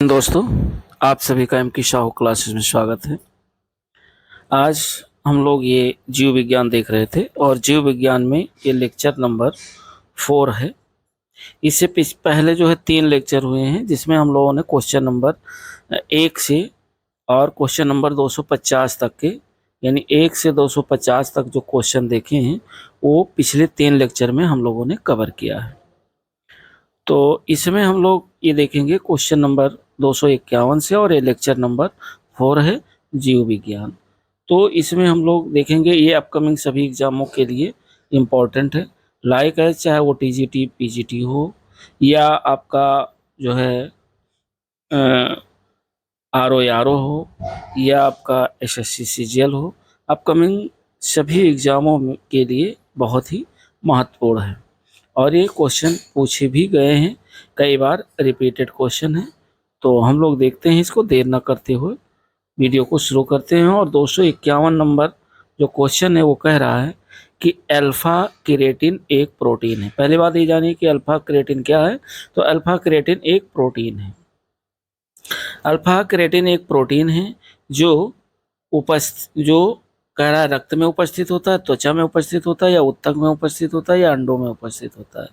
दोस्तों, आप सभी का एम.के. शाहू क्लासेस में स्वागत है। आज हम लोग ये जीव विज्ञान देख रहे थे और जीव विज्ञान में ये लेक्चर नंबर 4 है। इससे पहले जो है 3 लेक्चर हुए हैं, जिसमें हम लोगों ने क्वेश्चन नंबर 1 से और क्वेश्चन नंबर 250 तक के, यानी 1 से 250 तक जो क्वेश्चन देखे हैं वो पिछले 3 लेक्चर में हम लोगों ने कवर किया है। तो इसमें हम लोग ये देखेंगे क्वेश्चन नंबर 251 से, और ये लेक्चर नंबर 4 है जीव विज्ञान। तो इसमें हम लोग देखेंगे, ये अपकमिंग सभी एग्जामों के लिए इम्पोर्टेंट है। लाइक है, चाहे वो टीजीटी पीजीटी हो या आपका जो है आरओ हो या आपका एसएससी सीजीएल हो, अपकमिंग सभी एग्जामों के लिए बहुत ही महत्वपूर्ण है। और ये क्वेश्चन पूछे भी गए हैं, कई बार रिपीटेड क्वेश्चन है। तो हम लोग देखते हैं, इसको देर न करते हुए वीडियो को शुरू करते हैं। और 251 नंबर जो क्वेश्चन है वो कह रहा है कि अल्फा केरेटिन एक प्रोटीन है। पहली बात ये जानिए कि अल्फा केरेटिन क्या है। तो अल्फा केरेटिन एक प्रोटीन है। अल्फा केरेटिन एक प्रोटीन है जो कह रहा है रक्त में उपस्थित होता है, त्वचा में उपस्थित होता है, या ऊतक में उपस्थित होता है, या अंडों में उपस्थित होता है।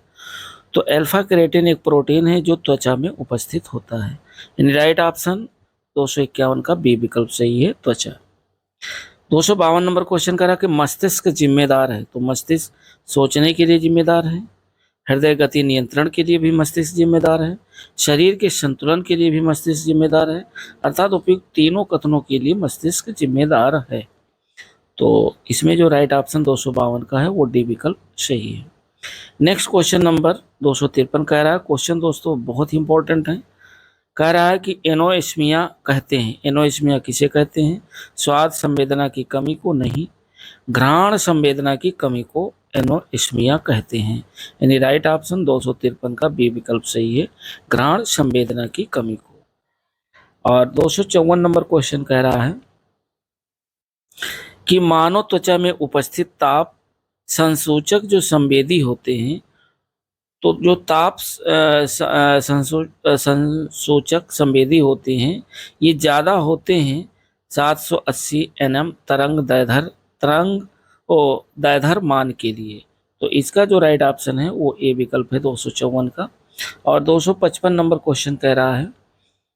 तो अल्फा केरेटिन एक प्रोटीन है जो त्वचा में उपस्थित होता है। यानी राइट ऑप्शन 251 का बी विकल्प सही है, त्वचा। 252 नंबर क्वेश्चन करा कि मस्तिष्क जिम्मेदार है। तो मस्तिष्क सोचने के लिए जिम्मेदार है, हृदय गति नियंत्रण के लिए भी मस्तिष्क जिम्मेदार है, शरीर के संतुलन के लिए भी मस्तिष्क जिम्मेदार है, अर्थात उपयुक्त तीनों कथनों के लिए मस्तिष्क जिम्मेदार है। तो इसमें जो राइट ऑप्शन 252 का है वो डी विकल्प सही है। नेक्स्ट क्वेश्चन नंबर 253 कह रहा है, क्वेश्चन दोस्तों बहुत ही इंपॉर्टेंट है। कह रहा है कि एनोइस्मिया कहते हैं। एनोइस्मिया किसे कहते हैं? स्वाद संवेदना की कमी को नहीं, घ्राण संवेदना की कमी को एनोइस्मिया कहते हैं। यानी राइट ऑप्शन 253 का बी विकल्प सही है, घ्राण संवेदना की कमी को। और 254 नंबर क्वेश्चन कह रहा है कि मानव त्वचा में उपस्थित ताप संसूचक जो संवेदी होते हैं, तो जो ताप संसूचक संवेदी होते हैं ये ज़्यादा होते हैं 780 nm तरंग दैर्ध्य मान के लिए। तो इसका जो राइट ऑप्शन है वो ए विकल्प है 254 का। और 255 नंबर क्वेश्चन कह रहा है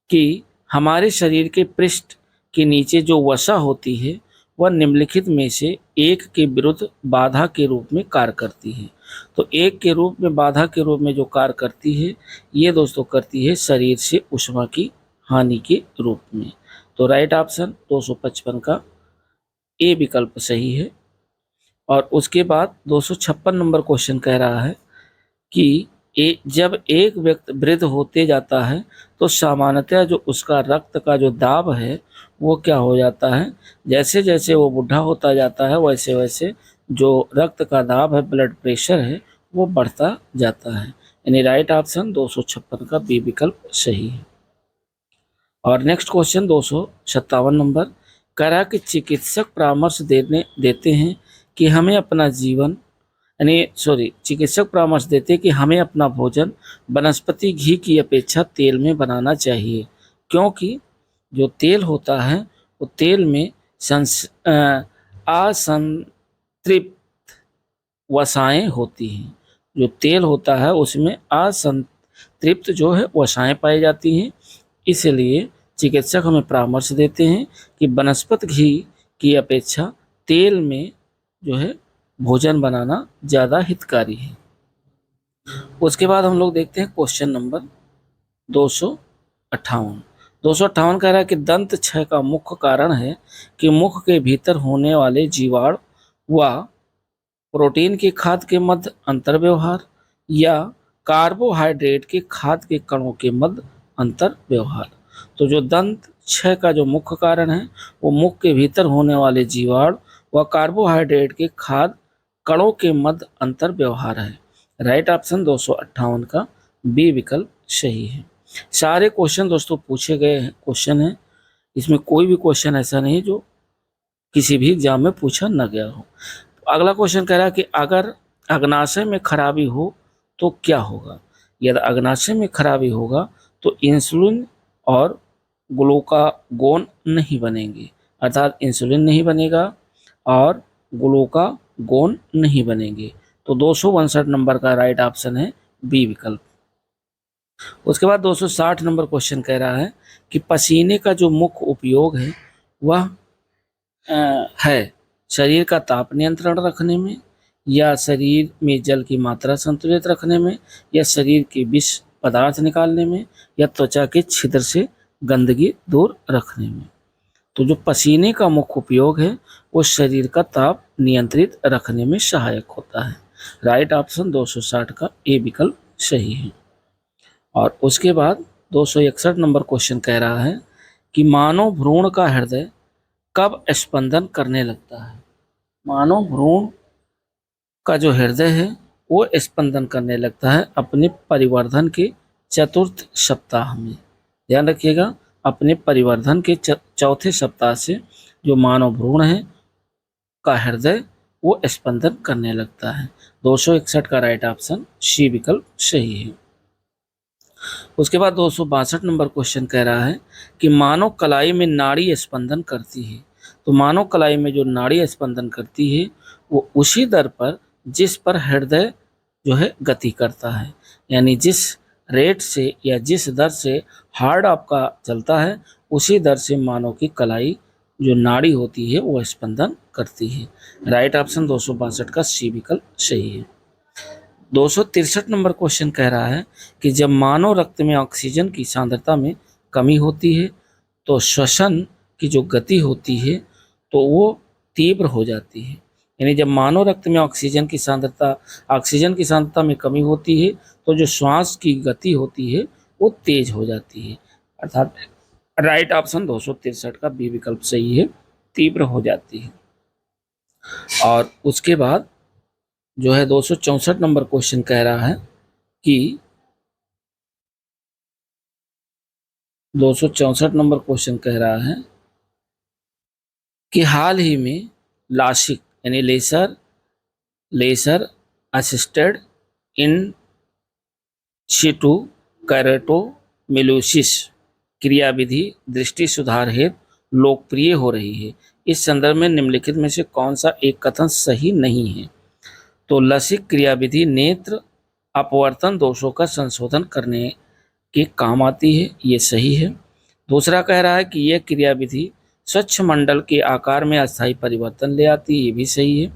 कि हमारे शरीर के पृष्ठ के नीचे जो वसा होती है वह निम्नलिखित में से एक के विरुद्ध बाधा के रूप में कार्य करती है। तो एक के रूप में, बाधा के रूप में जो कार्य करती है ये दोस्तों करती है शरीर से ऊष्मा की हानि के रूप में। तो राइट ऑप्शन 255 का ए विकल्प सही है। और उसके बाद 256 नंबर क्वेश्चन कह रहा है कि जब एक व्यक्ति वृद्ध होते जाता है तो सामान्यतः जो उसका रक्त का जो दाब है वो क्या हो जाता है, जैसे जैसे वो बूढ़ा होता जाता है वैसे वैसे जो रक्त का दाब है, ब्लड प्रेशर है, वो बढ़ता जाता है। यानी राइट ऑप्शन 256 का बी विकल्प सही है। और नेक्स्ट क्वेश्चन 257 नंबर कह रहा कि चिकित्सक परामर्श देते हैं कि हमें अपना जीवन चिकित्सक परामर्श देते हैं कि हमें अपना भोजन वनस्पति घी की अपेक्षा तेल में बनाना चाहिए, क्योंकि जो तेल होता है वो तेल में असंतृप्त वसाएं होती हैं। जो तेल होता है उसमें असंतृप्त जो है वसाएं पाई जाती हैं। इसलिए चिकित्सक हमें परामर्श देते हैं कि वनस्पति घी की अपेक्षा तेल में जो है भोजन बनाना ज़्यादा हितकारी है। उसके बाद हम लोग देखते हैं क्वेश्चन नंबर 258। 258 कह रहा है कि दंत क्षय का मुख्य कारण है कि मुख के भीतर होने वाले जीवाणु व प्रोटीन के खाद्य के मध्य अंतर व्यवहार, या कार्बोहाइड्रेट के खाद्य के कणों के मध्य अंतर व्यवहार। तो जो दंत क्षय का जो मुख्य कारण है वो मुख के भीतर होने वाले जीवाणु व कार्बोहाइड्रेट के खाद्य कणों के मध्य अंतर व्यवहार है। राइट ऑप्शन 258 का बी विकल्प सही है। सारे क्वेश्चन दोस्तों पूछे गए क्वेश्चन हैं, इसमें कोई भी क्वेश्चन ऐसा नहीं जो किसी भी एग्जाम में पूछा न गया हो। तो अगला क्वेश्चन कह रहा है कि अगर अग्नाशय में खराबी हो तो क्या होगा। यदि अग्नाशय में खराबी होगा तो इंसुलिन और ग्लूकागोन नहीं बनेंगे, अर्थात इंसुलिन नहीं बनेगा और ग्लूकागोन नहीं बनेंगे। तो 259 नंबर का राइट ऑप्शन है बी विकल्प। उसके बाद 260 नंबर क्वेश्चन कह रहा है कि पसीने का जो मुख्य उपयोग है वह है शरीर का ताप नियंत्रण रखने में, या शरीर में जल की मात्रा संतुलित रखने में, या शरीर के विष पदार्थ निकालने में, या त्वचा के छिद्र से गंदगी दूर रखने में। तो जो पसीने का मुख्य उपयोग है वो शरीर का ताप नियंत्रित रखने में सहायक होता है। राइट ऑप्शन 260 का ए विकल्प सही है। और उसके बाद 261 नंबर क्वेश्चन कह रहा है कि मानव भ्रूण का हृदय कब स्पंदन करने लगता है। मानव भ्रूण का जो हृदय है वो स्पंदन करने लगता है अपने परिवर्धन के चतुर्थ सप्ताह में। ध्यान रखिएगा, अपने परिवर्धन के चौथे सप्ताह से जो मानव भ्रूण है का हृदय वो स्पंदन करने लगता है। 261 का राइट ऑप्शन सी विकल्प सही है। उसके बाद 262 नंबर क्वेश्चन कह रहा है कि मानव कलाई में नाड़ी स्पंदन करती है। तो मानव कलाई में जो नाड़ी स्पंदन करती है वो उसी दर पर जिस पर हृदय जो है गति करता है, यानी जिस रेट से या जिस दर से हार्ट आपका चलता है उसी दर से मानव की कलाई जो नाड़ी होती है वो स्पंदन करती है। राइट ऑप्शन 262 का सी विकल्प सही है। 263 नंबर क्वेश्चन कह रहा है कि जब मानव रक्त में ऑक्सीजन की सांद्रता में कमी होती है तो श्वसन की जो गति होती है तो वो तीव्र हो जाती है। यानी जब मानव रक्त में ऑक्सीजन की सांद्रता में कमी होती है तो जो श्वास की गति होती है वो तेज हो जाती है, अर्थात राइट ऑप्शन 263 का बी विकल्प सही है, तीव्र हो जाती है। और उसके बाद जो है 264 नंबर क्वेश्चन कह रहा है कि 264 नंबर क्वेश्चन कह रहा है कि हाल ही में लासिक यानी लेसर असिस्टेड इन शिटू कैरेटोमिलोसिस क्रियाविधि दृष्टि सुधार हेतु लोकप्रिय हो रही है। इस संदर्भ में निम्नलिखित में से कौन सा एक कथन सही नहीं है। तो लसिक क्रियाविधि नेत्र अपवर्तन दोषों का संशोधन करने के काम आती है, ये सही है। दूसरा कह रहा है कि यह क्रियाविधि स्वच्छ मंडल के आकार में अस्थायी परिवर्तन ले आती है, ये भी सही है।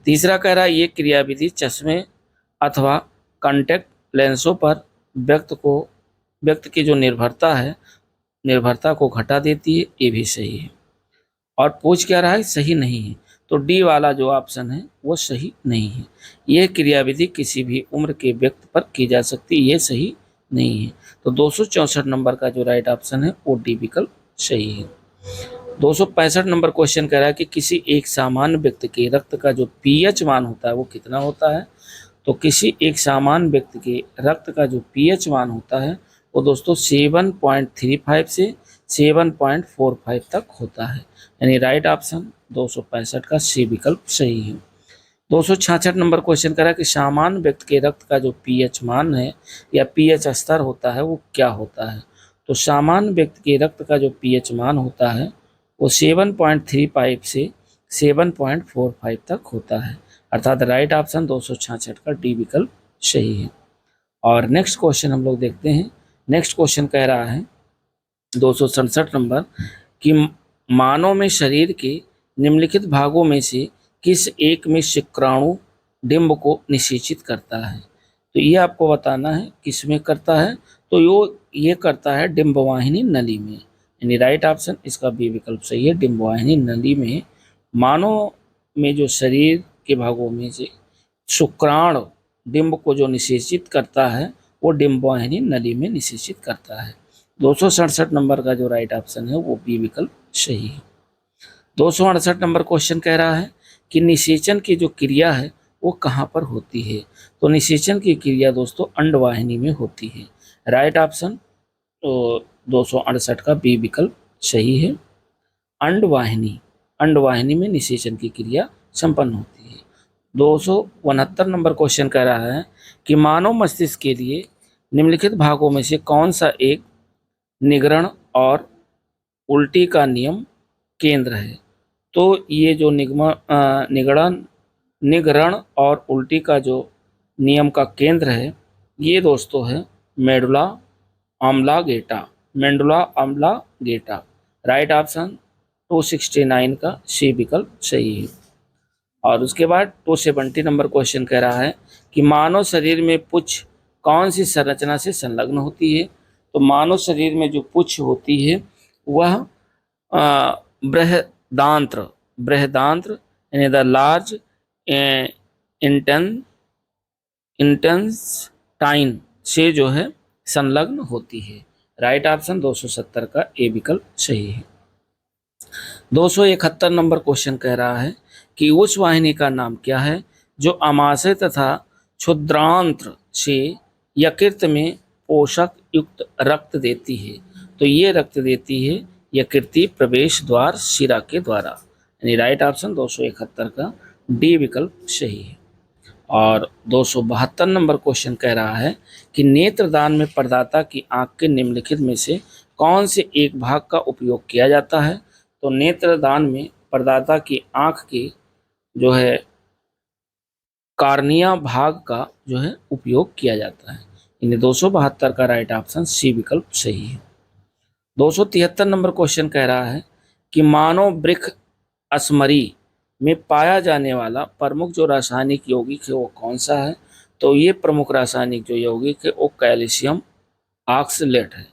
तीसरा कह रहा है ये क्रियाविधि चश्मे अथवा कॉन्टैक्ट लेंसों पर व्यक्त की जो निर्भरता को घटा देती है, ये भी सही है। और पूछ क्या रहा है, सही नहीं है। तो डी वाला जो ऑप्शन है वो सही नहीं है। यह क्रियाविधि किसी भी उम्र के व्यक्ति पर की जा सकती है, ये सही नहीं है। तो 264 नंबर का जो राइट ऑप्शन है वो डी विकल्प सही है। 265 नंबर क्वेश्चन कह रहा है कि किसी एक सामान्य व्यक्ति के रक्त का जो पीएच मान होता है वो कितना होता है। तो किसी एक सामान्य व्यक्ति के रक्त का जो पीएच मान होता है वो दोस्तों 7.35 से 7.45 तक होता है, यानी राइट ऑप्शन 265 का सी विकल्प सही है। 266 नंबर क्वेश्चन करा कि सामान्य व्यक्ति के रक्त का जो पीएच मान है या पीएच स्तर होता है वो क्या होता है। तो सामान्य व्यक्ति के रक्त का जो पीएच मान होता है वो 7.35 से 7.45 तक होता है, अर्थात राइट ऑप्शन 266 का डी विकल्प सही है। और नेक्स्ट क्वेश्चन हम लोग देखते हैं। नेक्स्ट क्वेश्चन कह रहा है 267 नंबर कि मानव में शरीर के निम्नलिखित भागों में से किस एक में शुक्राणु डिंब को निषेचित करता है। तो ये आपको बताना है किस में करता है। तो ये करता है डिंबवाहिनी नली में, यानी राइट ऑप्शन इसका बी विकल्प सही है। डिंबवाहिनी नली में मानव में जो शरीर के भागों में से शुक्राणु डिंब को जो निषेचित करता है वो डिंबवाहिनी नली में निषेचित करता है। 267 नंबर का जो राइट ऑप्शन है वो बी विकल्प सही है। 268 नंबर क्वेश्चन कह रहा है कि निषेचन की जो क्रिया है वो कहाँ पर होती है। तो निषेचन की क्रिया दोस्तों अंडवाहिनी में होती है, राइट ऑप्शन तो 268 का बी विकल्प सही है। अंडवाहिनी में निषेचन की क्रिया संपन्न होती है। 269 नंबर क्वेश्चन कह रहा है कि मानव मस्तिष्क के लिए निम्नलिखित भागों में से कौन सा एक निगरण और उल्टी का नियम केंद्र है। तो ये जो निगरण और उल्टी का जो नियम का केंद्र है, ये दोस्तों है medulla oblongata. Medulla oblongata. Right option 269 का सी विकल्प सही है। और उसके बाद 270 नंबर क्वेश्चन कह रहा है कि मानव शरीर में पुच्छ कौन सी संरचना से संलग्न होती है। तो मानव शरीर में जो पुच्छ होती है वह बृहदांत्र बृहदांत्र यानी द लार्ज इंटेन इंटेंस्टाइन से जो है संलग्न होती है। राइट ऑप्शन 270 का ए विकल्प सही है। 271 नंबर क्वेश्चन कह रहा है कि उस वाहिनी का नाम क्या है जो अमाशय तथा क्षुद्रांत्र से यकृत में पोषक युक्त रक्त देती है। तो ये रक्त देती है यकृतीय प्रवेश द्वार शिरा के द्वारा, यानी राइट ऑप्शन 271 का डी विकल्प सही है। और 272 नंबर क्वेश्चन कह रहा है कि नेत्रदान में प्रदाता की आंख के निम्नलिखित में से कौन से एक भाग का उपयोग किया जाता है। तो नेत्रदान में प्रदाता की आंख के जो है कार्निया भाग का जो है उपयोग किया जाता है। इन्हें 272 का राइट ऑप्शन सी विकल्प सही है। 273 नंबर क्वेश्चन कह रहा है कि मानव वृक्क असमरी में पाया जाने वाला प्रमुख जो रासायनिक यौगिक है वो कौन सा है। तो ये प्रमुख रासायनिक जो यौगिक है वो कैल्शियम ऑक्सलेट है।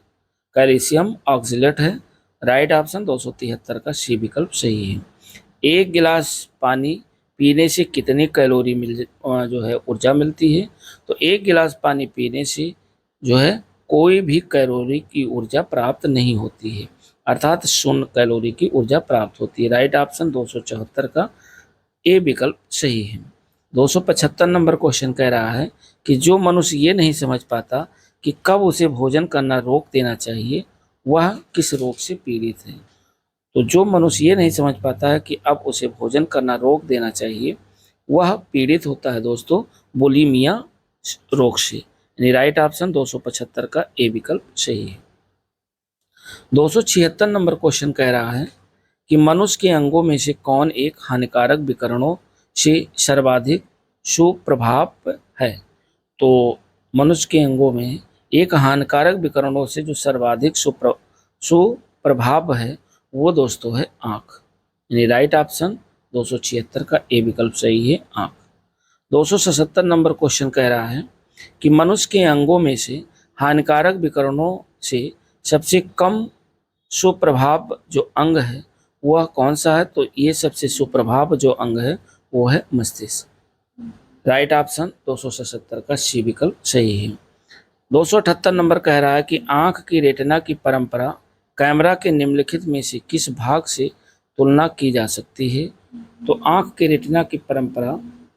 कैल्शियम ऑक्सलेट है। राइट ऑप्शन 273 का सी विकल्प सही है। एक गिलास पानी पीने से कितनी कैलोरी जो है ऊर्जा मिलती है। तो एक गिलास पानी पीने से जो है कोई भी कैलोरी की ऊर्जा प्राप्त नहीं होती है, अर्थात 0 कैलोरी की ऊर्जा प्राप्त होती है। राइट ऑप्शन 274 का ए विकल्प सही है। 275 नंबर क्वेश्चन कह रहा है कि जो मनुष्य ये नहीं समझ पाता कि कब उसे भोजन करना रोक देना चाहिए वह किस रोग से पीड़ित है। तो जो मनुष्य ये नहीं समझ पाता है कि अब उसे भोजन करना रोक देना चाहिए वह पीड़ित होता है दोस्तों बुलिमिया रोग से, यानी राइट ऑप्शन 275 का ए विकल्प सही है। 276 नंबर क्वेश्चन कह रहा है कि मनुष्य के अंगों में से कौन एक हानिकारक विकिरणों से सर्वाधिक सुप्रभाव है। तो मनुष्य के अंगों में एक हानिकारक विकिरणों से जो सर्वाधिक सुप्रभाव है वो दोस्तों है आँख, यानी राइट ऑप्शन 276 का ए विकल्प सही है आँख। 277 नंबर क्वेश्चन कह रहा है कि मनुष्य के अंगों में से हानिकारक विकिरणों से सबसे कम सुप्रभाव जो अंग है वह कौन सा है। तो ये सबसे सुप्रभाव जो अंग है वो है मस्तिष्क। राइट ऑप्शन 277 का सी विकल्प सही है। 278 नंबर कह रहा है कि आंख की रेटिना की परंपरा कैमरा के निम्नलिखित में से किस भाग से तुलना की जा सकती है। तो आंख के रेटिना की परंपरा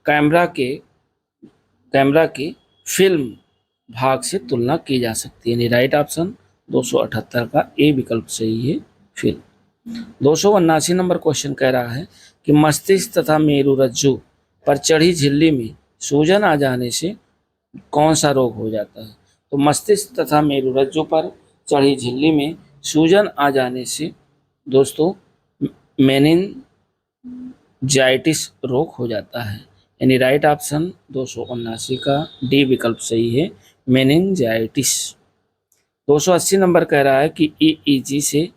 कैमरा के फिल्म भाग से तुलना की जा सकती है, यानी राइट ऑप्शन 278 का ए विकल्प सही है फिल्म। 279 नंबर क्वेश्चन कह रहा है कि मस्तिष्क तथा मेरुरज्जु पर चढ़ी झिल्ली में सूजन आ जाने से कौन सा रोग हो जाता है। तो मस्तिष्क तथा मेरुरज्जु पर चढ़ी झिल्ली में सूजन आ जाने से दोस्तों मेनिनजाइटिस रोग हो जाता है, यानी राइट ऑप्शन 279 का डी विकल्प सही है मेनिनजाइटिस। 280 नंबर कह रहा है कि ईईजी से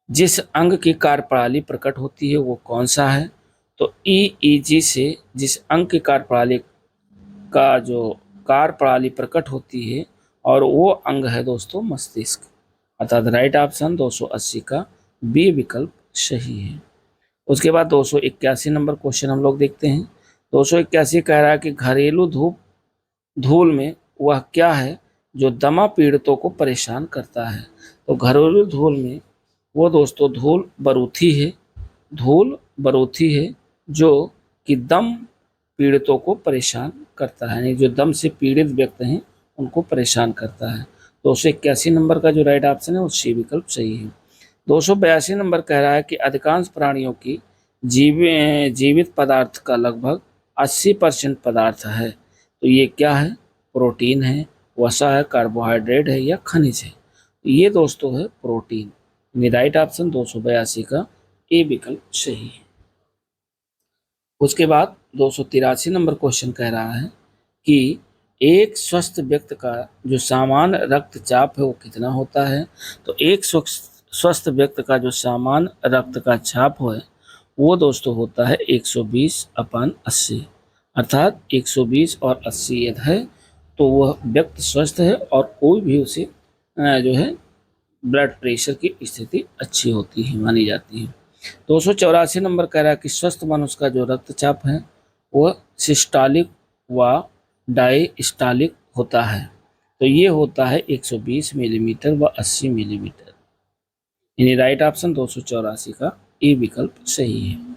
जिस अंग की कार्यप्रणाली प्रकट होती है वो कौन सा है। तो ईईजी से जिस अंग की कार्यप्रणाली का जो कार्यप्रणाली प्रकट होती है और वो अंग है दोस्तों मस्तिष्क, अर्थात राइट ऑप्शन 280 का बी विकल्प सही है। उसके बाद 281 नंबर क्वेश्चन हम लोग देखते हैं। 281 कह रहा है कि घरेलू धूल में वह क्या है जो दमा पीड़ितों को परेशान करता है। तो घरेलू धूल में वो दोस्तों धूल बरूथी है जो कि दम पीड़ितों को परेशान करता है, यानी जो दम से पीड़ित व्यक्ति हैं उनको परेशान करता है। 281 नंबर का जो राइट ऑप्शन है वो सी विकल्प सही है। 282 नंबर कह रहा है कि अधिकांश प्राणियों की जीवित पदार्थ का लगभग 80% पदार्थ है। तो ये क्या है, प्रोटीन है, वसा है, कार्बोहाइड्रेट है या खनिज है। ये दोस्तों है प्रोटीन। यानी राइट ऑप्शन 282 का ए विकल्प सही है। उसके बाद 283 नंबर क्वेश्चन कह रहा है कि एक स्वस्थ व्यक्ति का जो सामान्य रक्तचाप है वो कितना होता है। तो एक स्वस्थ व्यक्ति का जो सामान्य रक्त का चाप है वो दोस्तों होता है 120/80, अर्थात 120 और 80 यदि है तो वह व्यक्ति स्वस्थ है और कोई भी उसे जो है ब्लड प्रेशर की स्थिति अच्छी होती है, मानी जाती है। 284 नंबर कह रहा है कि स्वस्थ मनुष्य का जो रक्तचाप है वह सिस्टोलिक व डायस्टोलिक होता है। तो ये होता है 120 मिलीमीटर व 80 मिलीमीटर। यानी राइट ऑप्शन 284 का ए विकल्प सही है।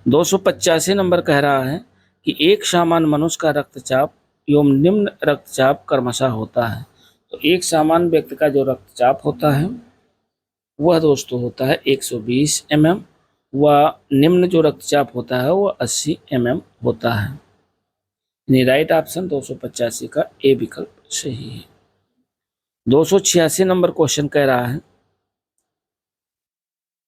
285 नंबर कह रहा है कि एक सामान्य मनुष्य का रक्तचाप एवं निम्न रक्तचाप क्रमशः होता है। तो एक सामान्य व्यक्ति का जो रक्तचाप होता है वह दोस्तों होता है 120 mm व निम्न जो रक्तचाप होता है वह 80 mm होता है। यानी राइट ऑप्शन 285 का ए विकल्प सही है। 286 नंबर क्वेश्चन कह रहा है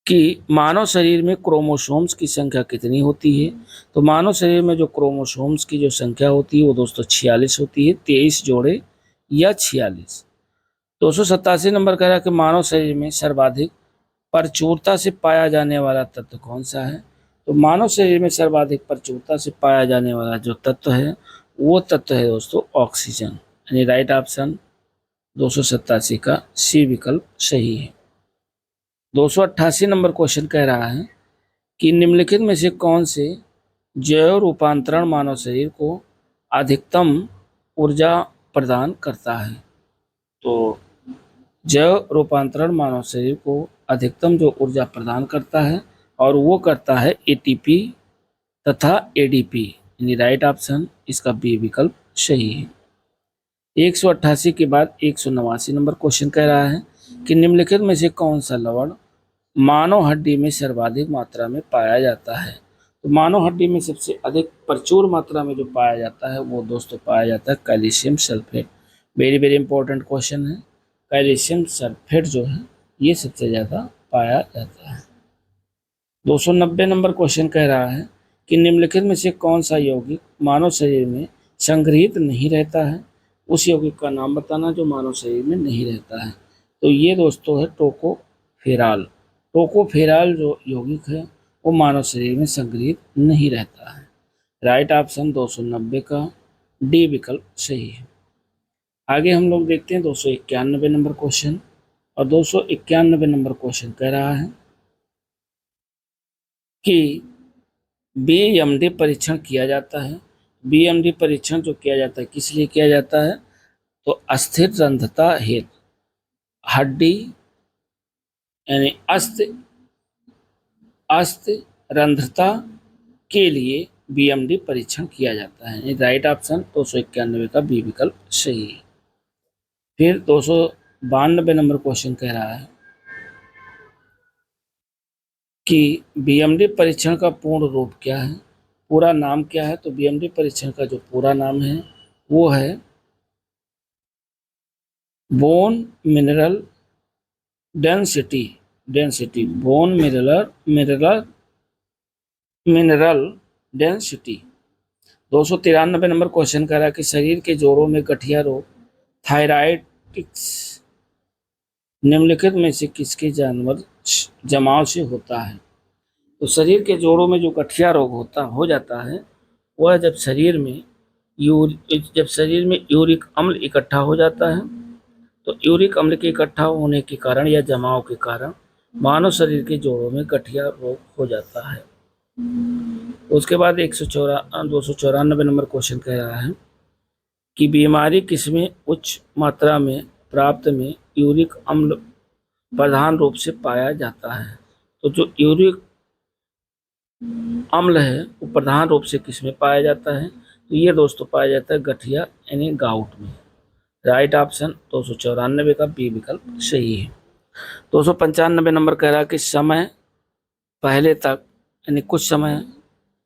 कि मानव शरीर में क्रोमोसोम्स की संख्या कितनी होती है। तो मानव शरीर में जो क्रोमोसोम्स की जो संख्या होती है वो दोस्तों 46 होती है, 23 जोड़े या 46। 287 नंबर कह रहा है कि मानव शरीर में सर्वाधिक प्रचुरता से पाया जाने वाला तत्व कौन सा है। तो मानव शरीर में सर्वाधिक प्रचुरता से पाया जाने वाला जो तत्व है वो तत्व है दोस्तों ऑक्सीजन। यानी राइट ऑप्शन 287 का सी विकल्प सही है। 288 नंबर क्वेश्चन कह रहा है कि निम्नलिखित में से कौन से जैव रूपांतरण मानव शरीर को अधिकतम ऊर्जा प्रदान करता है। तो जैव रूपांतरण मानव शरीर को अधिकतम जो ऊर्जा प्रदान करता है और वो करता है एटीपी तथा एडीपी। यानी राइट ऑप्शन इसका बी विकल्प सही है। 188 के बाद 189 नंबर क्वेश्चन कह रहा है कि निम्नलिखित में से कौन सा लवण मानव हड्डी में सर्वाधिक मात्रा में पाया जाता है। तो मानव हड्डी में सबसे अधिक प्रचुर मात्रा में जो पाया जाता है वो दोस्तों पाया जाता है calcium sulphate. Very very important question है। कैल्शियम सल्फेट जो है ये सबसे ज़्यादा पाया जाता है। 290 नंबर क्वेश्चन कह रहा है कि निम्नलिखित में से कौन सा यौगिक मानव शरीर में संग्रहित नहीं रहता है। उस यौगिक का नाम बताना जो मानव शरीर में नहीं रहता है। तो ये दोस्तों है टोकोफेरॉल। टोकोफेरॉल जो यौगिक है वो मानव शरीर में संग्रहित नहीं रहता है। राइट ऑप्शन 290 का डी विकल्प सही है। आगे हम लोग देखते हैं 291 नंबर क्वेश्चन। और 291 नंबर क्वेश्चन कह रहा है कि बीएमडी परीक्षण किया जाता है। बीएमडी परीक्षण जो किया जाता है किस लिए किया जाता है। तो अस्थिर रंध्रता हेतु, हड्डी यानी अस्थि रंध्रता के लिए बीएमडी परीक्षण किया जाता है। राइट ऑप्शन 291 का बी विकल्प सही है। फिर 292 नंबर क्वेश्चन कह रहा है कि बीएमडी परीक्षण का पूर्ण रूप क्या है, पूरा नाम क्या है। तो बीएमडी परीक्षण का जो पूरा नाम है वो है bone mineral density bone mineral density. 293 number question कह रहा है कि शरीर के जोड़ों में गठिया रोग थायराइटिक्स निम्नलिखित में से किसके जमाव से होता है। तो शरीर के जोड़ों में जो गठिया रोग हो जाता है वह जब शरीर में यूरिक अम्ल इकट्ठा हो जाता है। तो यूरिक अम्ल के इकट्ठा होने के कारण या जमाव के कारण मानव शरीर के जोड़ों में गठिया रोग हो जाता है। उसके बाद 294 नंबर क्वेश्चन कह रहा है कि बीमारी किसमें उच्च मात्रा में प्राप्त में यूरिक अम्ल प्रधान रूप से पाया जाता है। तो जो यूरिक अम्ल है वो प्रधान रूप से किसमें पाया जाता है। तो ये दोस्तों पाया जाता है गठिया यानी गाउट में। राइट ऑप्शन 294 का बी विकल्प सही है। 295 नंबर कह रहा है कि समय पहले तक यानी कुछ समय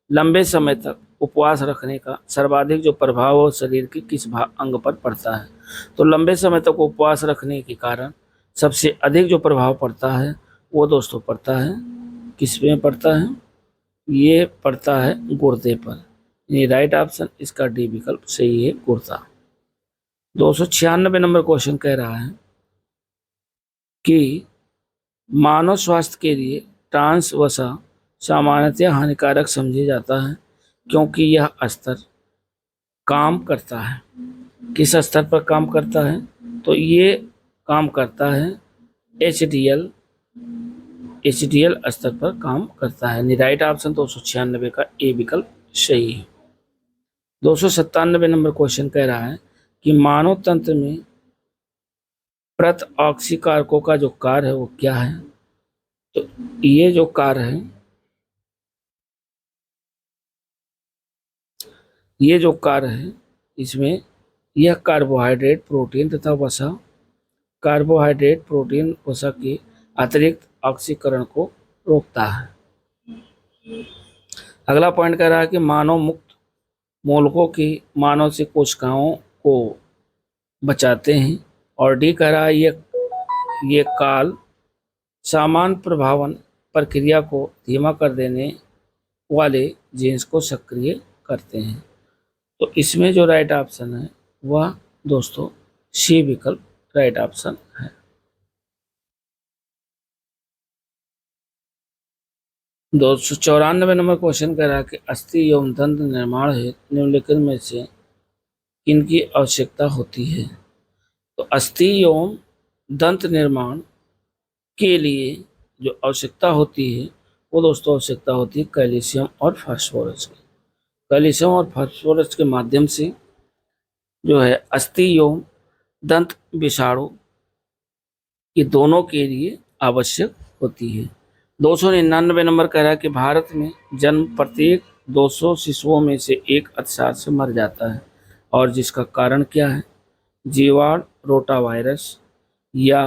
लंबे समय तक उपवास रखने का सर्वाधिक जो प्रभाव हो शरीर के किस अंग पर पड़ता है। तो लंबे समय तक उपवास रखने के कारण सबसे अधिक जो प्रभाव पड़ता है वो दोस्तों पड़ता है किस में पड़ता है, ये पड़ता है गुर्दे पर। यानी राइट ऑप्शन इसका डी विकल्प सही है, गुर्दा। 296 नंबर क्वेश्चन कह रहा है कि मानव स्वास्थ्य के लिए ट्रांस वसा सामान्यतः हानिकारक समझा जाता है क्योंकि यह स्तर काम करता है। किस स्तर पर काम करता है, तो ये काम करता है एचडीएल स्तर पर काम करता है। राइट ऑप्शन 296 का ए विकल्प सही है। 297 नंबर क्वेश्चन कह रहा है कि मानव तंत्र में प्रत ऑक्सीकारकों का जो कार्य है वो क्या है, तो ये जो कार्य है, ये जो कार्य है इसमें यह कार्बोहाइड्रेट प्रोटीन तथा वसा, कार्बोहाइड्रेट प्रोटीन वसा के अतिरिक्त ऑक्सीकरण को रोकता है। अगला पॉइंट कह रहा है कि मानव मुक्त मूलकों की मानव से कोशिकाओं को बचाते हैं। और डी कह रहा है ये काल सामान्य प्रभावन प्रक्रिया को धीमा कर देने वाले जीन्स को सक्रिय करते हैं। तो इसमें जो राइट ऑप्शन है वह दोस्तों सी विकल्प राइट ऑप्शन है। 294 नंबर क्वेश्चन कह रहा है कि अस्थि एवं दंत निर्माण हेतु निम्नलिखित में से किनकी आवश्यकता होती है। तो अस्थि एवं दंत निर्माण के लिए जो आवश्यकता होती है वो दोस्तों आवश्यकता होती है कैल्शियम और फास्फोरस की। कैल्शियम और फास्फोरस के माध्यम से जो है अस्थि एवं दंत विषाणु ये दोनों के लिए आवश्यक होती है। 299 नंबर कह रहा है कि भारत में जन्म प्रत्येक 200 शिशुओं में से एक अतिसार से मर जाता है और जिसका कारण क्या है, जीवाणु, रोटावायरस या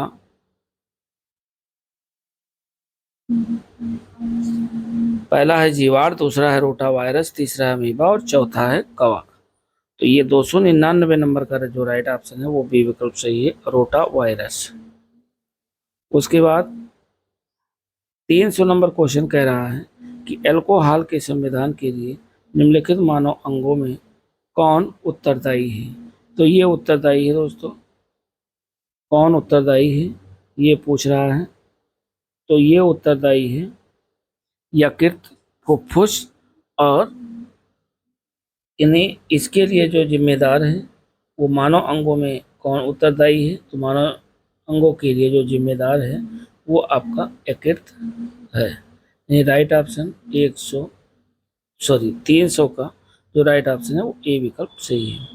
पहला है जीवाणु, दूसरा है रोटावायरस, तीसरा है अमीबा और चौथा है कवक। तो ये 299 नंबर का जो राइट ऑप्शन है वो बी विकल्प सही है, रोटावायरस। उसके बाद 300 नंबर क्वेश्चन कह रहा है कि अल्कोहल के संविधान के लिए निम्नलिखित मानव अंगों में कौन उत्तरदायी है। तो ये उत्तरदायी है दोस्तों, कौन उत्तरदायी है ये पूछ रहा है। तो ये उत्तरदायी है यकृत, फुफ्फुस और इन्हें इसके लिए जो जिम्मेदार है वो मानव अंगों में कौन उत्तरदायी है। तो मानव अंगों के लिए जो जिम्मेदार है वो आपका यकृत है। यानी राइट ऑप्शन 300 का जो राइट ऑप्शन है वो ए विकल्प सही है।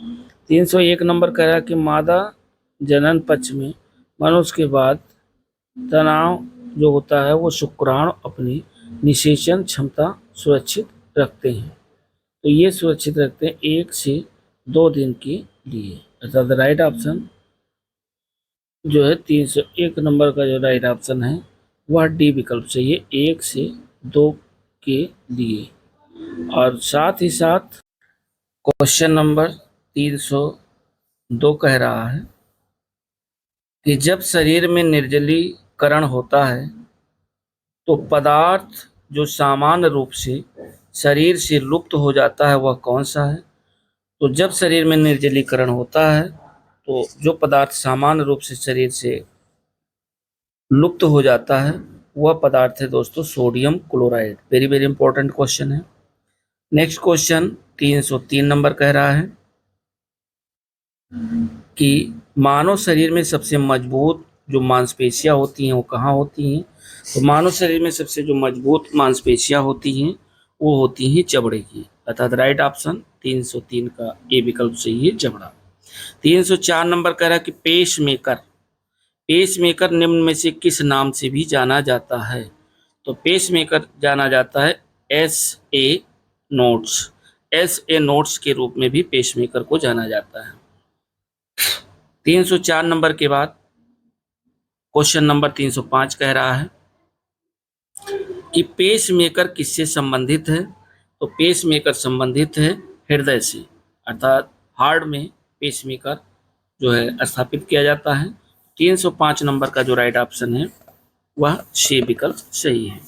301 नंबर कह रहा है कि मादा जनन पक्ष में मनुष्य के बाद तनाव जो होता है वो शुक्राणु अपनी निषेचन क्षमता सुरक्षित रखते हैं। तो ये सुरक्षित रखते हैं 1 से 2 दिन के लिए। अर्थात राइट ऑप्शन जो है 301 नंबर का जो राइट ऑप्शन है वह डी विकल्प सही है, 1 से 2 के लिए। और साथ ही साथ क्वेश्चन नंबर 302 कह रहा है कि जब शरीर में निर्जलीकरण होता है तो पदार्थ जो सामान्य रूप से शरीर से लुप्त हो जाता है वह कौन सा है। तो जब शरीर में निर्जलीकरण होता है तो जो पदार्थ सामान्य रूप से शरीर से लुप्त हो जाता है वह पदार्थ है दोस्तों sodium chloride. Very very important question है। नेक्स्ट क्वेश्चन 303 नंबर कह रहा है कि मानव शरीर में सबसे मजबूत जो मांसपेशियां होती हैं वो कहाँ होती हैं। तो मानव शरीर में सबसे जो मजबूत मांसपेशियां होती हैं वो होती हैं चमड़े की। अर्थात राइट ऑप्शन 303 का ए विकल्प सही है, चमड़ा। 304 नंबर कह रहा है कि पेसमेकर निम्न में से किस नाम से भी जाना जाता है। तो पेसमेकर जाना जाता है SA नोड्स के रूप में भी पेसमेकर को जाना जाता है। 304 नंबर के बाद क्वेश्चन नंबर 305 कह रहा है कि पेसमेकर किससे संबंधित है। तो पेसमेकर संबंधित है हृदय से, अर्थात हार्ट में पेसमेकर जो है स्थापित किया जाता है 305 नंबर का जो राइट ऑप्शन है वह सी विकल्प सही है।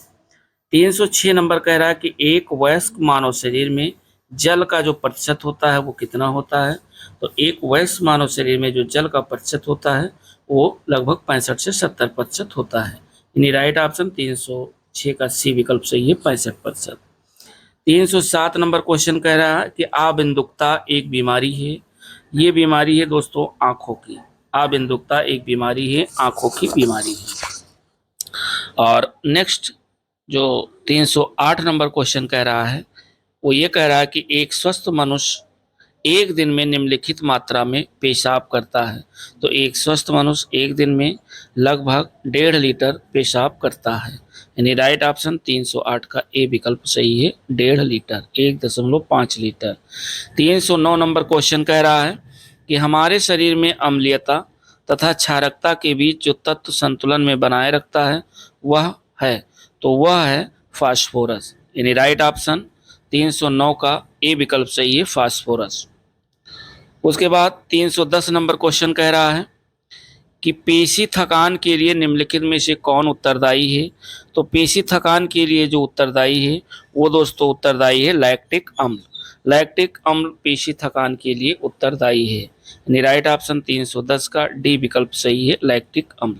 306 नंबर कह रहा है कि एक वयस्क मानव शरीर में जल का जो प्रतिशत होता है वो कितना होता है। तो एक वयस्क मानव शरीर में जो जल का प्रतिशत होता है वो लगभग 65 से 70% होता है। यानी राइट ऑप्शन 306 का सी विकल्प सही है, 65%। 307 नंबर क्वेश्चन कह रहा है कि आबिंदुकता एक बीमारी है। ये बीमारी है दोस्तों आंखों की। आबिंदुकता एक बीमारी है, आंखों की बीमारी है। और नेक्स्ट जो 308 नंबर क्वेश्चन कह रहा है वो ये कह रहा है कि एक स्वस्थ मनुष्य एक दिन में निम्नलिखित मात्रा में पेशाब करता है। तो एक स्वस्थ मनुष्य एक दिन में लगभग 1.5 लीटर पेशाब करता है। यानी राइट ऑप्शन 308 का ए विकल्प सही है, 1.5 लीटर, 1.5 लीटर। 309 नंबर क्वेश्चन कह रहा है कि हमारे शरीर में अम्लीयता तथा क्षारकता के बीच जो तत्व संतुलन में बनाए रखता है वह है, तो वह है फास्फोरस। यानी राइट ऑप्शन 309 का ए विकल्प सही है, फास्फोरस। उसके बाद 310 नंबर क्वेश्चन कह रहा है कि पेशी थकान के लिए निम्नलिखित में से कौन उत्तरदायी है। तो पेशी थकान के लिए जो उत्तरदायी है वो दोस्तों उत्तरदायी है लैक्टिक अम्ल। लैक्टिक अम्ल पेशी थकान के लिए उत्तरदायी है। यानी राइट ऑप्शन 310 का डी विकल्प सही है, लैक्टिक अम्ल।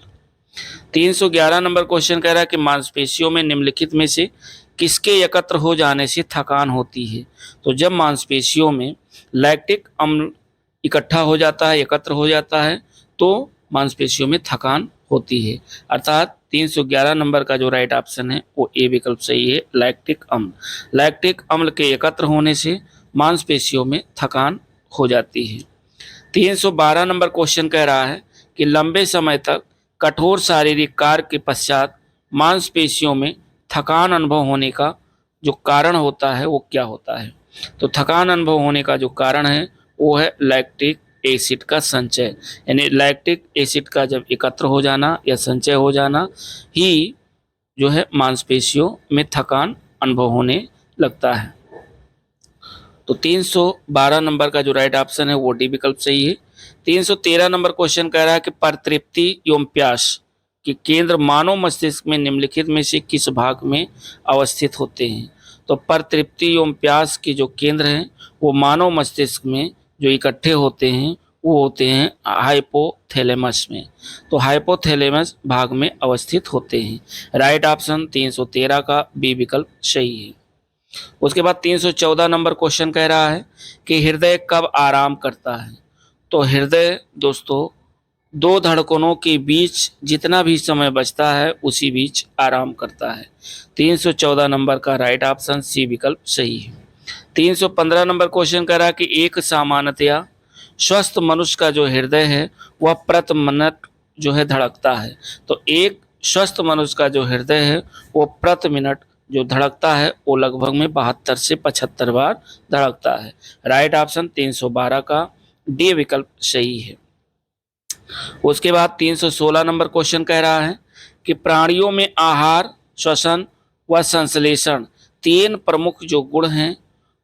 311 नंबर क्वेश्चन कह रहा है कि मांसपेशियों में निम्नलिखित में से किसके एकत्र हो जाने से थकान होती है। तो जब मांसपेशियों में लैक्टिक अम्ल इकट्ठा हो जाता है, एकत्र हो जाता है, तो मांसपेशियों में थकान होती है। अर्थात 311 नंबर का जो राइट ऑप्शन है वो ए विकल्प सही है, लैक्टिक अम्ल। लैक्टिक अम्ल के एकत्र होने से मांसपेशियों में थकान हो जाती है। 312 नंबर क्वेश्चन कह रहा है कि लंबे समय तक कठोर शारीरिक कार्य के पश्चात मांसपेशियों में थकान अनुभव होने का जो कारण होता है वो क्या होता है। तो थकान अनुभव होने का जो कारण है वो है लैक्टिक एसिड का संचय। यानी लैक्टिक एसिड का जब एकत्र हो जाना या संचय हो जाना ही जो है मांसपेशियों में थकान अनुभव होने लगता है। तो 312 नंबर का जो राइट ऑप्शन है वो डी विकल्प सही है। 313 नंबर क्वेश्चन कह रहा है कि परतृप्ति एवं प्यास के केंद्र मानव मस्तिष्क में निम्नलिखित में से किस भाग में अवस्थित होते हैं। तो परतृप्ति एवं प्यास के जो केंद्र हैं वो मानव मस्तिष्क में जो इकट्ठे होते हैं वो होते हैं हाइपोथैलेमस में। तो हाइपोथैलेमस भाग में अवस्थित होते हैं। राइट ऑप्शन 313 का बी विकल्प सही है। उसके बाद 314 नंबर क्वेश्चन कह रहा है कि हृदय कब आराम करता है। तो हृदय दोस्तों दो धड़कनों के बीच जितना भी समय बचता है उसी बीच आराम करता है। 314 नंबर का राइट ऑप्शन सी विकल्प सही है। 315 नंबर क्वेश्चन कह रहा है कि एक सामान्यतया स्वस्थ मनुष्य का जो हृदय है वह प्रति मिनट जो है धड़कता है। तो एक स्वस्थ मनुष्य का जो हृदय है वो प्रति मिनट जो धड़कता है वो लगभग में 72 से 75 बार धड़कता है। राइट ऑप्शन 312 का डी विकल्प सही है। उसके बाद 316 नंबर क्वेश्चन कह रहा है कि प्राणियों में आहार, श्वसन व संश्लेषण तीन प्रमुख जो गुण हैं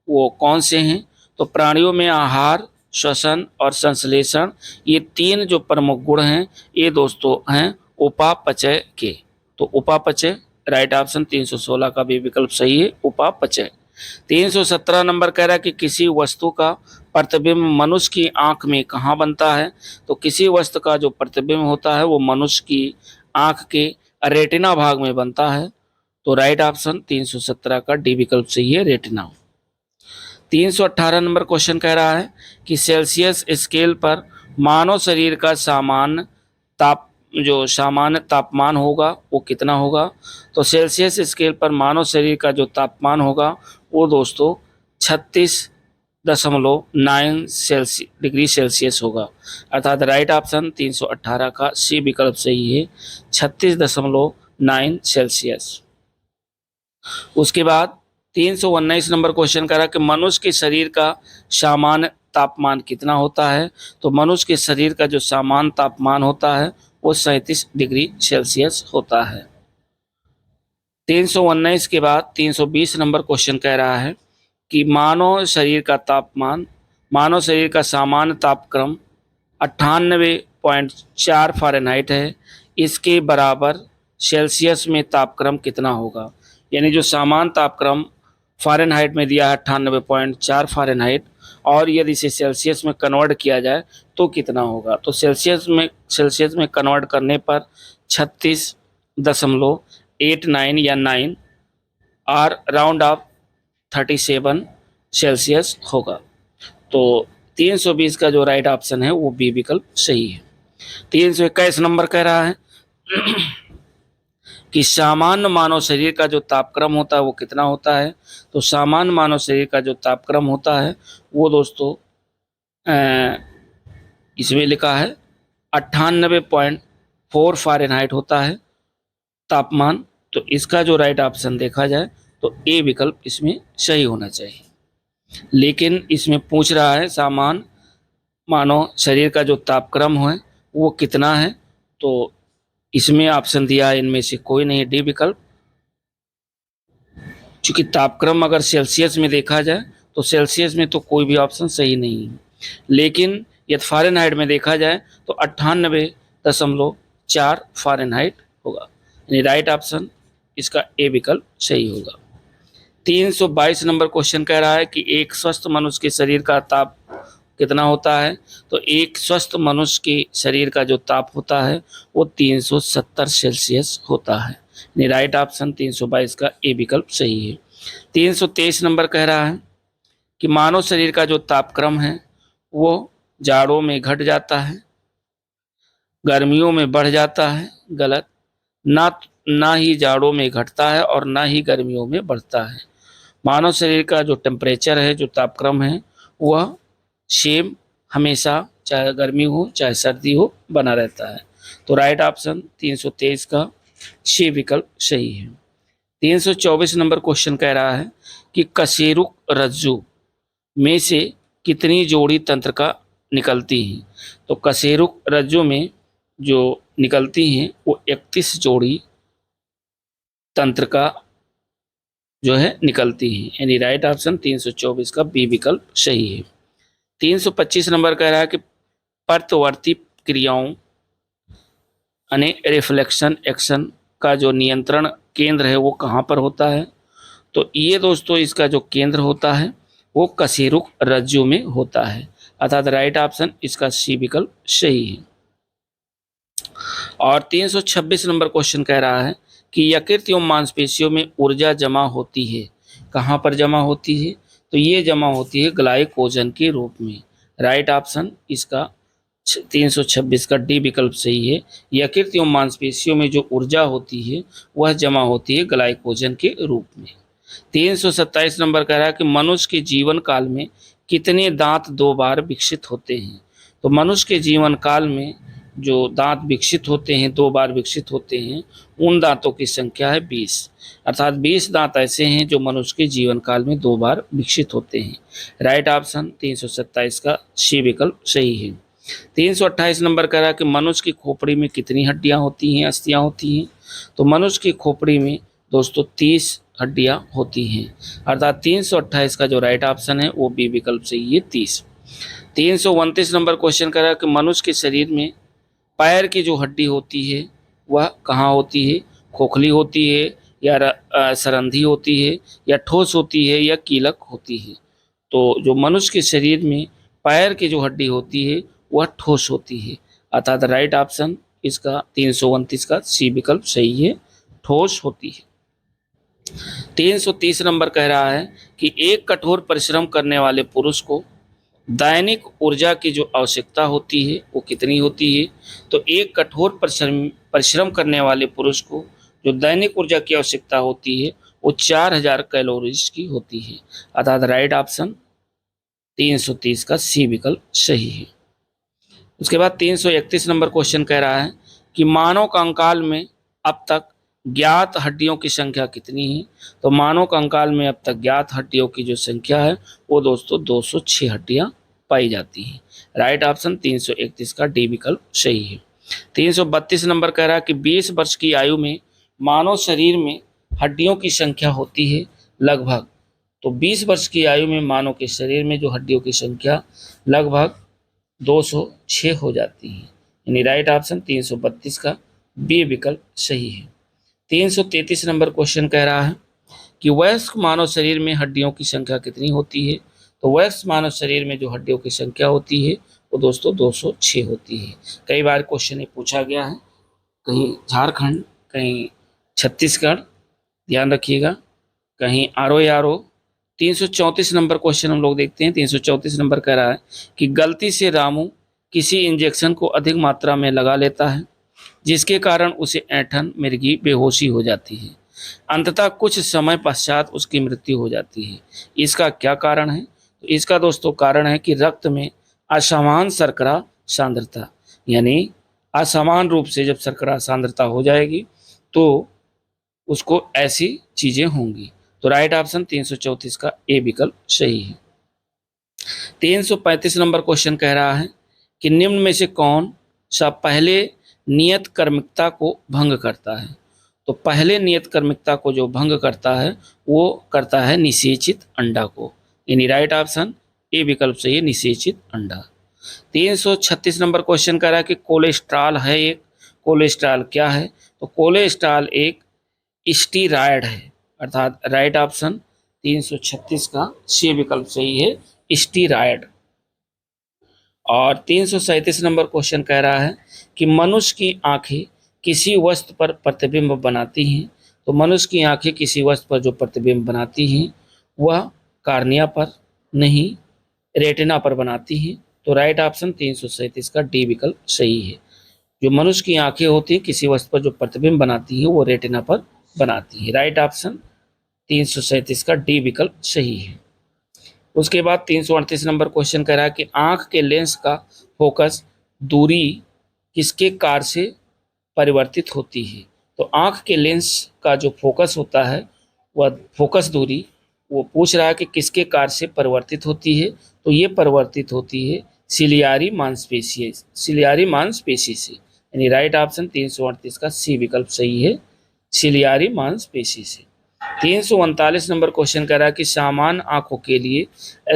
वो कौन से हैं। तो प्राणियों में आहार, श्वसन और संश्लेषण ये तीन जो प्रमुख गुण हैं ये दोस्तों हैं उपापचय के। तो उपापचय राइट ऑप्शन 316 का भी विकल्प सही है, उपापचय। 317 नंबर कह रहा है कि किसी वस्तु का प्रतिबिंब मनुष्य की आंख में कहाँ बनता है। तो किसी वस्तु का जो प्रतिबिंब होता है वो मनुष्य की आंख के रेटिना भाग में बनता है। तो राइट ऑप्शन 317 का डी विकल्प सही है, रेटिना। 318 नंबर क्वेश्चन कह रहा है कि सेल्सियस स्केल पर मानव शरीर का सामान्य तापमान होगा वो कितना होगा। तो सेल्सियस स्केल पर मानव शरीर का जो तापमान होगा वो दोस्तों 36.9 डिग्री सेल्सियस होगा। अर्थात राइट ऑप्शन 318 का सी विकल्प सही है, 36.9 सेल्सियस। उसके बाद 319 नंबर क्वेश्चन कह रहा है कि मनुष्य के शरीर का सामान्य तापमान कितना होता है। तो मनुष्य के शरीर का जो सामान्य तापमान होता है वो 37 डिग्री सेल्सियस होता है। 319 के बाद 320 नंबर क्वेश्चन कह रहा है कि मानव शरीर का सामान्य तापक्रम 93.4 फ़ारेनहाइट है, इसके बराबर सेल्सियस में तापक्रम कितना होगा। यानी जो सामान्य तापक्रम फ़ारेनहाइट में दिया है 98.4 फ़ारेनहाइट, और यदि इसे सेल्सियस में कन्वर्ट किया जाए तो कितना होगा। तो सेल्सियस में कन्वर्ट करने पर 36.89 या 9 और राउंड ऑफ 37 सेल्सियस होगा। तो 320 का जो राइट ऑप्शन है वो बी विकल्प सही है। 321 नंबर कह रहा है कि सामान्य मानव शरीर का जो तापक्रम होता है वो कितना होता है। तो सामान्य मानव शरीर का जो तापक्रम होता है वो दोस्तों इसमें लिखा है 98.4 फ़ारेनहाइट होता है तापमान। तो इसका जो राइट ऑप्शन देखा जाए तो ए विकल्प इसमें सही होना चाहिए। लेकिन इसमें पूछ रहा है सामान्य मानव शरीर का जो तापक्रम है वो कितना है, तो इसमें ऑप्शन दिया है इनमें से कोई नहीं, डी विकल्प। चूंकि तापक्रम अगर सेल्सियस में देखा जाए तो सेल्सियस में तो कोई भी ऑप्शन सही नहीं है, लेकिन यदि फ़ारेनहाइट में देखा जाए तो 98.4 फ़ारेनहाइट होगा, यानी राइट ऑप्शन इसका ए विकल्प सही होगा। 322 नंबर क्वेश्चन कह रहा है कि एक स्वस्थ मनुष्य के शरीर का ताप कितना होता है। तो एक स्वस्थ मनुष्य के शरीर का जो ताप होता है वो 370 सेल्सियस होता है, यानी राइट ऑप्शन 322 का ए विकल्प सही है। 323 नंबर कह रहा है कि मानव शरीर का जो तापक्रम है वो जाड़ों में घट जाता है, गर्मियों में बढ़ जाता है। गलत, ना ही जाड़ों में घटता है और ना ही गर्मियों में बढ़ता है। मानव शरीर का जो टेम्परेचर है, जो तापक्रम है, वह सेम हमेशा, चाहे गर्मी हो चाहे सर्दी हो, बना रहता है। तो राइट ऑप्शन 323 का सी विकल्प सही है। 324 नंबर क्वेश्चन कह रहा है कि कशेरुक रज्जु में से कितनी जोड़ी तंत्रिका निकलती हैं। तो कशेरुक रज्जु में जो निकलती हैं वो 31 जोड़ी तंत्रिका जो है निकलती हैं, यानी राइट ऑप्शन 324 का बी विकल्प सही है। 325 नंबर कह रहा है कि प्रत्यावर्ती क्रियाओं यानी रिफ्लेक्शन एक्शन का जो नियंत्रण केंद्र है वो कहाँ पर होता है। तो ये दोस्तों इसका जो केंद्र होता है वो कशेरुक रज्जु में होता है, अर्थात राइट ऑप्शन इसका सी विकल्प सही है। और 326 नंबर क्वेश्चन कह रहा है कि यकृत एवं मांसपेशियों में ऊर्जा जमा होती है, कहाँ पर जमा होती है। तो ये जमा होती है ग्लाइकोजन के रूप में, राइट ऑप्शन इसका 326 का डी विकल्प सही है। यकृत एवं मांसपेशियों में जो ऊर्जा होती है वह जमा होती है ग्लाइकोजन के रूप में। 327 नंबर कह रहा है कि मनुष्य के जीवन काल में कितने दांत 2 बार विकसित होते हैं। तो मनुष्य के जीवन काल में जो दांत विकसित होते हैं, 2 बार विकसित होते हैं, उन दांतों की संख्या है 20, अर्थात 20 दांत ऐसे हैं जो मनुष्य के जीवन काल में 2 बार विकसित होते हैं। राइट ऑप्शन 327 का सी विकल्प सही है। 328 नंबर कह रहा है कि मनुष्य की खोपड़ी में कितनी हड्डियां होती हैं, अस्थियां होती हैं। तो मनुष्य की खोपड़ी में दोस्तों 30 हड्डियां होती हैं, अर्थात 328 का जो राइट ऑप्शन है वो बी विकल्प सही है 30। 329 नंबर क्वेश्चन कह रहा है कि मनुष्य के शरीर में पैर की जो हड्डी होती है वह कहाँ होती है, खोखली होती है या सरंधी होती है या ठोस होती है या कीलक होती है। तो जो मनुष्य के शरीर में पैर की जो हड्डी होती है वह ठोस होती है, अर्थात राइट ऑप्शन इसका 329 का सी विकल्प सही है, ठोस होती है। 330 नंबर कह रहा है कि एक कठोर परिश्रम करने वाले पुरुष को दैनिक ऊर्जा की जो आवश्यकता होती है वो कितनी होती है। तो एक कठोर परिश्रम करने वाले पुरुष को जो दैनिक ऊर्जा की आवश्यकता होती है वो 4000 कैलोरीज की होती है, अर्थात राइट ऑप्शन 330 का सी विकल्प सही है। उसके बाद 331 नंबर क्वेश्चन कह रहा है कि मानव कंकाल में अब तक ज्ञात हड्डियों की संख्या कितनी है। तो मानव कंकाल में अब तक ज्ञात हड्डियों की जो संख्या है वो दोस्तों 206 हड्डियां पाई जाती हैं, राइट ऑप्शन 331 का डी विकल्प सही है। 332 नंबर कह रहा है कि 20 वर्ष की आयु में मानव शरीर में हड्डियों की संख्या होती है लगभग। तो 20 वर्ष की आयु में मानव के शरीर में जो हड्डियों की संख्या लगभग 206 हो जाती है, यानी राइट ऑप्शन 332 का बी विकल्प सही है। 333 नंबर क्वेश्चन कह रहा है कि वयस्क मानव शरीर में हड्डियों की संख्या कितनी होती है। तो वयस्क मानव शरीर में जो हड्डियों की संख्या होती है वो दोस्तों 206 होती है। कई बार क्वेश्चन ये पूछा गया है, कहीं झारखंड, कहीं छत्तीसगढ़, ध्यान रखिएगा, कहीं आर ओ। 334 नंबर क्वेश्चन हम लोग देखते हैं। 334 नंबर कह रहा है कि गलती से रामू किसी इंजेक्शन को अधिक मात्रा में लगा लेता है, जिसके कारण उसे ऐंठन, मिर्गी, बेहोशी हो जाती है। अंततः कुछ समय पश्चात उसकी मृत्यु हो जाती है। इसका क्या कारण है? तो इसका दोस्तों कारण है कि रक्त में असमान शर्करा सांद्रता, यानी असमान रूप से जब शर्करा सांद्रता हो जाएगी तो उसको ऐसी चीजें होंगी। तो राइट ऑप्शन 334 का ए विकल्प सही है। 335 नंबर क्वेश्चन कह रहा है कि निम्न में से कौन सा पहले नियत कर्मिकता को भंग करता है। तो पहले नियत कर्मिकता को जो भंग करता है वो करता है निषेचित अंडा को, यानी राइट ऑप्शन ए विकल्प सही है, निषेचित अंडा। 336 नंबर क्वेश्चन कह रहा है कि कोलेस्ट्रॉल है एक, कोलेस्ट्रॉल क्या है? तो कोलेस्ट्रॉल एक स्टीरायड है, अर्थात राइट ऑप्शन 336 का सी विकल्प सही है, स्टीरायड। और 337 नंबर क्वेश्चन कह रहा है कि मनुष्य की आंखें किसी वस्तु पर प्रतिबिंब बनाती हैं। तो मनुष्य की आंखें किसी वस्तु पर जो प्रतिबिंब बनाती हैं वह कार्निया पर नहीं, रेटिना पर बनाती हैं। तो राइट ऑप्शन 337 का डी विकल्प सही है। जो मनुष्य की आंखें होती हैं किसी वस्तु पर जो प्रतिबिंब बनाती है वो रेटिना पर बनाती है। राइट ऑप्शन 337 का डी विकल्प सही है। उसके बाद 338 नंबर क्वेश्चन कह रहा है कि आंख के लेंस का फोकस दूरी किसके कार्य से परिवर्तित होती है। तो आंख के लेंस का जो फोकस होता है वह फोकस दूरी वो पूछ रहा है कि किसके कार्य से परिवर्तित होती है। तो ये परिवर्तित होती है सिलियारी मांसपेशी, सिलियारी मांसपेशी से, यानी राइट ऑप्शन 338 का सी विकल्प सही है, सिलियारी मांसपेशी से। 339 नंबर क्वेश्चन कह रहा है कि सामान्य आंखों के लिए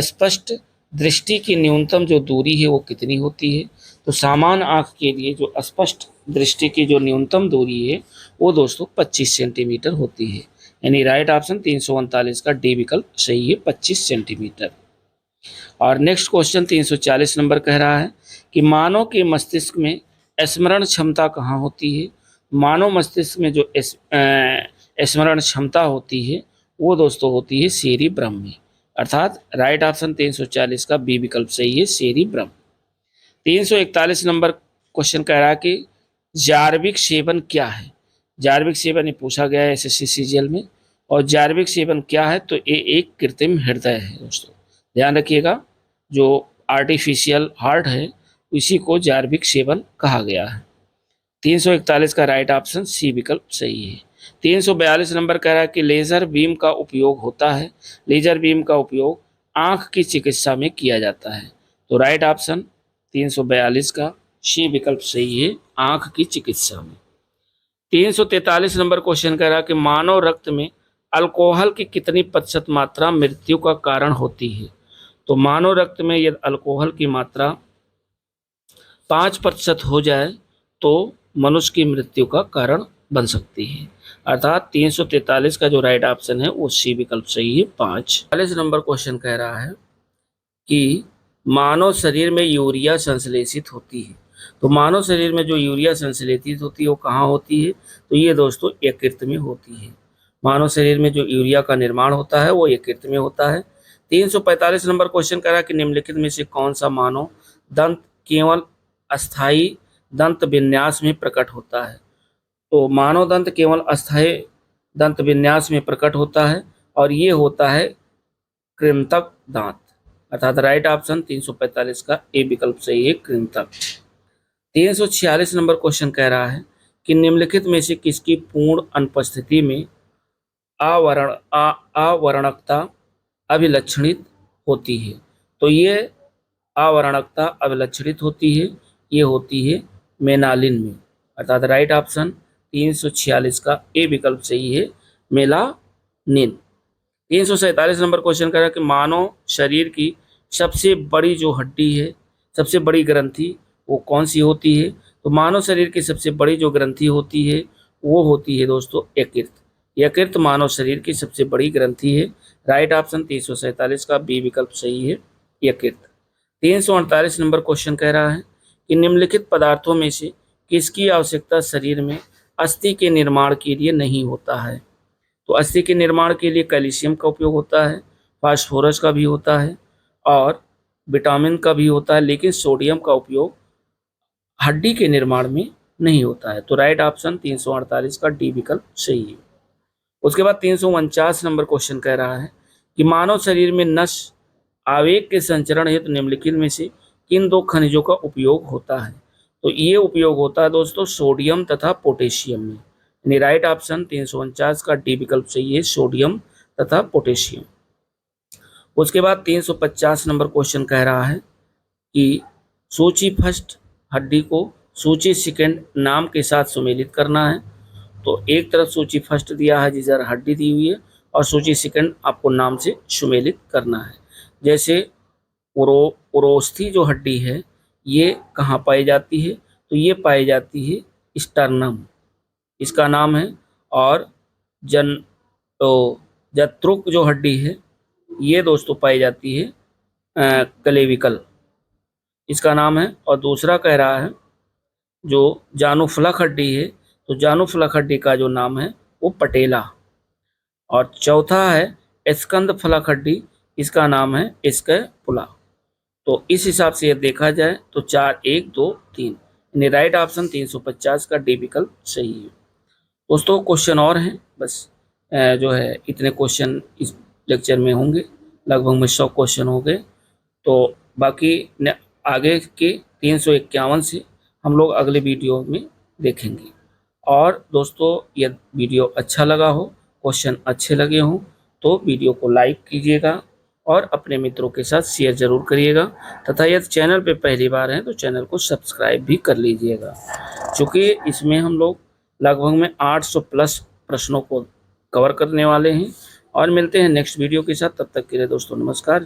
स्पष्ट दृष्टि की न्यूनतम जो दूरी है वो कितनी होती है। तो सामान्य आंख के लिए जो स्पष्ट दृष्टि की जो न्यूनतम दूरी है वो दोस्तों 25 सेंटीमीटर होती है, यानी राइट ऑप्शन 339 का डी विकल्प सही है, 25 सेंटीमीटर। और नेक्स्ट क्वेश्चन 340 नंबर कह रहा है कि मानव के मस्तिष्क में स्मरण क्षमता कहाँ होती है। मानव मस्तिष्क में जो स्मरण क्षमता होती है वो दोस्तों होती है सेरिब्रम में, अर्थात राइट ऑप्शन 340 का बी विकल्प सही है, सेरिब्रम। 341 नंबर क्वेश्चन कह रहा है कि जार्विक सेवन क्या है। जार्विक सेवन ये पूछा गया है एसएससी सीजीएल में, और जार्विक सेवन क्या है? तो ये एक कृत्रिम हृदय है दोस्तों, ध्यान रखिएगा। जो आर्टिफिशियल हार्ट है इसी को जार्विक सेवन कहा गया है। 341 का राइट ऑप्शन सी विकल्प सही है। 342 नंबर कह रहा है कि लेजर बीम का उपयोग होता है। लेजर बीम का उपयोग आंख की चिकित्सा में किया जाता है। तो राइट ऑप्शन 342 का सी विकल्प सही है, आंख की चिकित्सा में। 343 नंबर क्वेश्चन कह रहा है कि मानव रक्त में अल्कोहल की कितनी प्रतिशत मात्रा मृत्यु का कारण होती है। तो मानव रक्त में यदि अल्कोहल की मात्रा 5% हो जाए तो मनुष्य की मृत्यु का कारण बन सकती है, अर्थात 343 का जो राइट ऑप्शन है वो सी विकल्प सही है, 5। 40 नंबर क्वेश्चन कह रहा है कि मानव शरीर में यूरिया संश्लेषित होती है। तो मानव शरीर में जो यूरिया संश्लेषित होती है वो कहाँ होती है? तो ये दोस्तों यकृत में होती है। मानव शरीर में जो यूरिया का निर्माण होता है वो यकृत में होता है। 345 नंबर क्वेश्चन कह रहा है कि निम्नलिखित में से कौन सा मानव दंत केवल अस्थायी दंत विन्यास में प्रकट होता है। तो मानव दंत केवल अस्थायी दंत विन्यास में प्रकट होता है और ये होता है कृंतक दांत, अर्थात राइट ऑप्शन 345 का ए विकल्प सही है, कृंतक। 346 नंबर क्वेश्चन कह रहा है कि निम्नलिखित में से किसकी पूर्ण अनुपस्थिति में अवर्णकता अभिलक्षणित होती है। तो ये अवर्णकता अभिलक्षणित होती है, ये होती है मेनालिन में, अर्थात राइट ऑप्शन 346 का ए विकल्प सही है, मेलानिन। 347 नंबर क्वेश्चन कह रहा है कि मानव शरीर की सबसे बड़ी जो हड्डी है, सबसे बड़ी ग्रंथि वो कौन सी होती है। तो मानव शरीर की सबसे बड़ी जो ग्रंथि होती है वो होती है दोस्तों यकृत। यकृत मानव शरीर की सबसे बड़ी ग्रंथि है। राइट ऑप्शन 347 का बी विकल्प सही है, यकृत। 348 नंबर क्वेश्चन कह रहा है कि निम्नलिखित पदार्थों में से किसकी आवश्यकता शरीर में अस्थि के निर्माण के लिए नहीं होता है। तो अस्थि के निर्माण के लिए कैल्शियम का उपयोग होता है, फास्फोरस का भी होता है और विटामिन का भी होता है, लेकिन सोडियम का उपयोग हड्डी के निर्माण में नहीं होता है। तो राइट ऑप्शन 348 का डी विकल्प सही है। उसके बाद 349 नंबर क्वेश्चन कह रहा है कि मानव शरीर में नस आवेग के संचरण हेतु निम्नलिखित में से किन दो खनिजों का उपयोग होता है। तो ये उपयोग होता है दोस्तों सोडियम तथा पोटेशियम में, यानी राइट ऑप्शन 349 का डी विकल्प सही है, सोडियम तथा पोटेशियम। उसके बाद 350 नंबर क्वेश्चन कह रहा है कि सूची फर्स्ट हड्डी को सूची सेकंड नाम के साथ सुमेलित करना है। तो एक तरफ सूची फर्स्ट दिया है जिधर हड्डी दी हुई है और सूची सेकंड आपको नाम से सुमेलित करना है। जैसे उरोस्थी जो हड्डी है ये कहाँ पाई जाती है, तो ये पाई जाती है स्टर्नम, इसका नाम है। और जत्रुक जो हड्डी है ये दोस्तों पाई जाती है क्लेविकल, इसका नाम है। और दूसरा कह रहा है जो जानुफलक हड्डी है, तो जानुफलक हड्डी का जो नाम है वो पटेला। और चौथा है स्कंद फलक हड्डी, इसका नाम है स्कैपुला। तो इस हिसाब से यह देखा जाए तो 4 1 2 3 यानी राइट ऑप्शन 350 का डी विकल्प सही है। दोस्तों क्वेश्चन और हैं, बस जो है इतने क्वेश्चन इस लेक्चर में होंगे, लगभग में 100 क्वेश्चन हो गए। तो बाकी आगे के 351 से हम लोग अगले वीडियो में देखेंगे। और दोस्तों यदि वीडियो अच्छा लगा हो, क्वेश्चन अच्छे लगे हों, तो वीडियो को लाइक कीजिएगा और अपने मित्रों के साथ शेयर जरूर करिएगा, तथा यदि चैनल पे पहली बार हैं तो चैनल को सब्सक्राइब भी कर लीजिएगा, क्योंकि इसमें हम लोग लगभग में 800 प्लस प्रश्नों को कवर करने वाले हैं। और मिलते हैं नेक्स्ट वीडियो के साथ, तब तक के लिए दोस्तों नमस्कार।